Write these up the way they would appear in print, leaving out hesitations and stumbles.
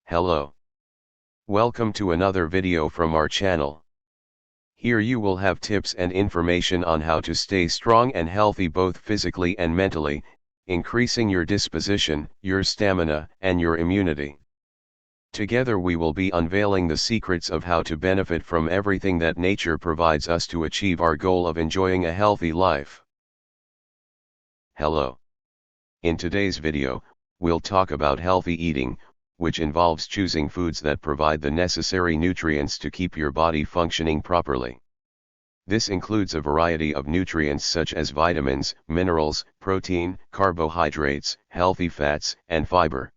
Hello. Welcome to another video from our channel. Here you will have tips and information on how to stay strong and healthy both physically and mentally, increasing your disposition, your stamina, and your immunity. Together we will be unveiling the secrets of how to benefit from everything that nature provides us to achieve our goal of enjoying a healthy life. Hello. In today's video, we'll talk about healthy eating, which involves choosing foods that provide the necessary nutrients to keep your body functioning properly. This includes a variety of nutrients such as vitamins, minerals, protein, carbohydrates, healthy fats, and fiber.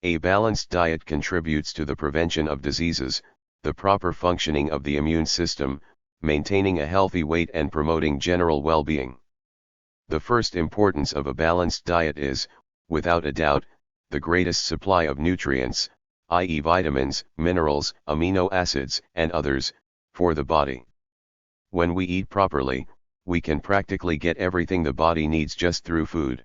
A balanced diet contributes to the prevention of diseases, the proper functioning of the immune system, maintaining a healthy weight and promoting general well-being. The first importance of a balanced diet is, without a doubt, the greatest supply of nutrients, i.e. vitamins, minerals, amino acids, and others, for the body. When we eat properly, we can practically get everything the body needs just through food.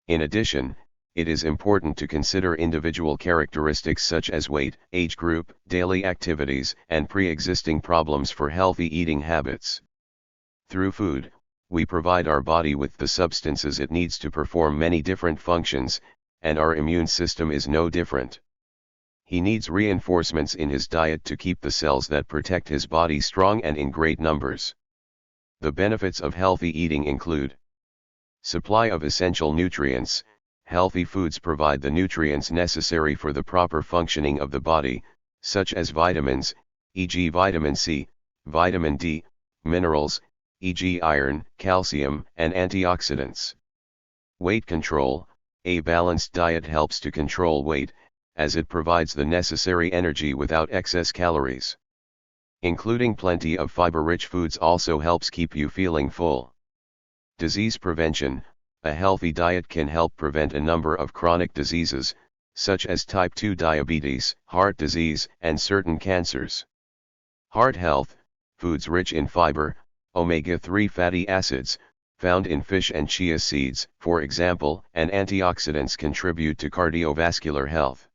In addition, it is important to consider individual characteristics such as weight, age group, daily activities, and pre-existing problems for healthy eating habits. Through food, we provide our body with the substances it needs to perform many different functions, and our immune system is no different. He needs reinforcements in his diet to keep the cells that protect his body strong and in great numbers. The benefits of healthy eating include supply of essential nutrients. Healthy foods provide the nutrients necessary for the proper functioning of the body, such as vitamins, e.g. vitamin C, vitamin D, minerals, e.g. iron, calcium, and antioxidants. Weight control. A balanced diet helps to control weight, as it provides the necessary energy without excess calories. Including plenty of fiber-rich foods also helps keep you feeling full. Disease prevention. A healthy diet can help prevent a number of chronic diseases, such as type 2 diabetes, heart disease, and certain cancers. Heart health. Foods rich in fiber, omega-3 fatty acids, found in fish and chia seeds, for example, and antioxidants contribute to cardiovascular health.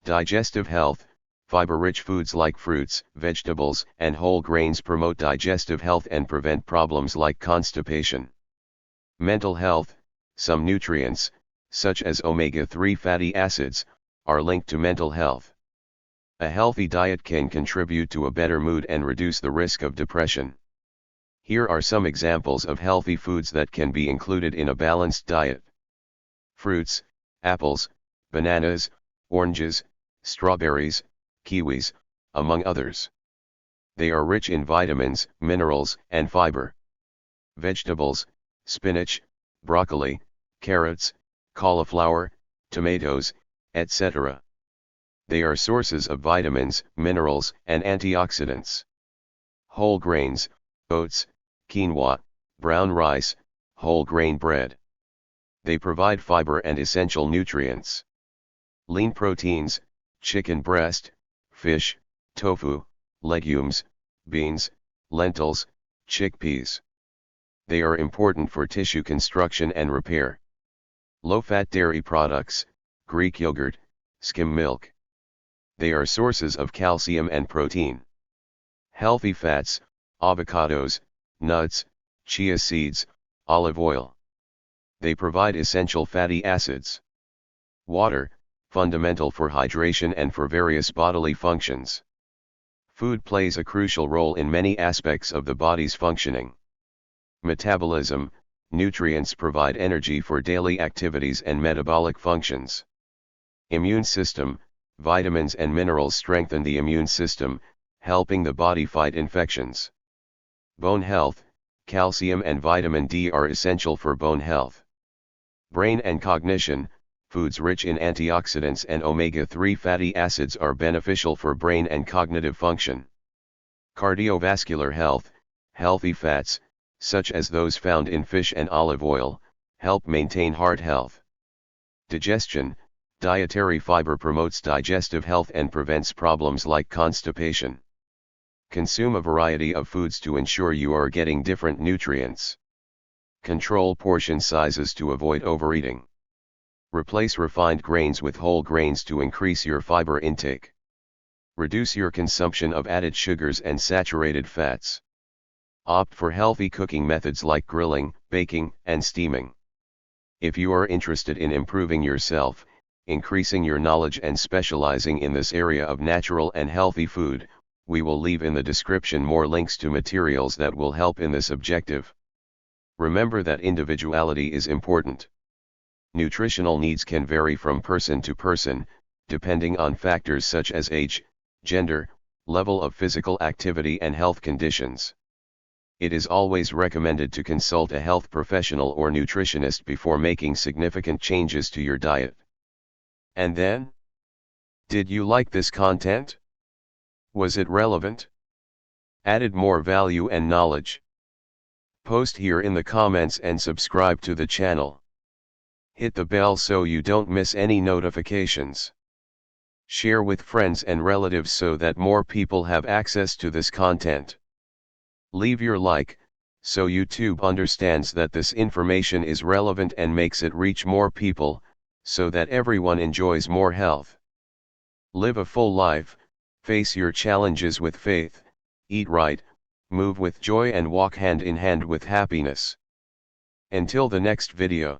Digestive health. Fiber-rich foods like fruits, vegetables, and whole grains promote digestive health and prevent problems like constipation. Mental health. Some nutrients, such as omega-3 fatty acids, are linked to mental health. A healthy diet can contribute to a better mood and reduce the risk of depression. Here are some examples of healthy foods that can be included in a balanced diet. Fruits, apples, bananas, oranges, strawberries, kiwis, among others. They are rich in vitamins, minerals, and fiber. Vegetables, spinach, broccoli, carrots, cauliflower, tomatoes, etc. They are sources of vitamins, minerals, and antioxidants. Whole grains, oats, quinoa, brown rice, whole grain bread. They provide fiber and essential nutrients. Lean proteins, chicken breast, fish, tofu, legumes, beans, lentils, chickpeas. They are important for tissue construction and repair. Low-fat dairy products, Greek yogurt, skim milk. They are sources of calcium and protein. Healthy fats, avocados, nuts, chia seeds, olive oil. They provide essential fatty acids. Water, fundamental for hydration and for various bodily functions. Food plays a crucial role in many aspects of the body's functioning. Metabolism. Nutrients provide energy for daily activities and metabolic functions. Immune system. Vitamins and minerals strengthen the immune system, helping the body fight infections. Bone health. Calcium and vitamin D are essential for bone health. Brain and cognition. Foods rich in antioxidants and omega-3 fatty acids are beneficial for brain and cognitive function. Cardiovascular health. Healthy fats, such as those found in fish and olive oil, help maintain heart health. Digestion. Dietary fiber promotes digestive health and prevents problems like constipation. Consume a variety of foods to ensure you are getting different nutrients. Control portion sizes to avoid overeating. Replace refined grains with whole grains to increase your fiber intake. Reduce your consumption of added sugars and saturated fats. Opt for healthy cooking methods like grilling, baking, and steaming. If you are interested in improving yourself, increasing your knowledge and specializing in this area of natural and healthy food, we will leave in the description more links to materials that will help in this objective. Remember that individuality is important. Nutritional needs can vary from person to person, depending on factors such as age, gender, level of physical activity and health conditions. It is always recommended to consult a health professional or nutritionist before making significant changes to your diet. And then? Did you like this content? Was it relevant? Added more value and knowledge? Post here in the comments and subscribe to the channel. Hit the bell so you don't miss any notifications. Share with friends and relatives so that more people have access to this content. Leave your like, so YouTube understands that this information is relevant and makes it reach more people, so that everyone enjoys more health. Live a full life, face your challenges with faith, eat right, move with joy and walk hand in hand with happiness. Until the next video.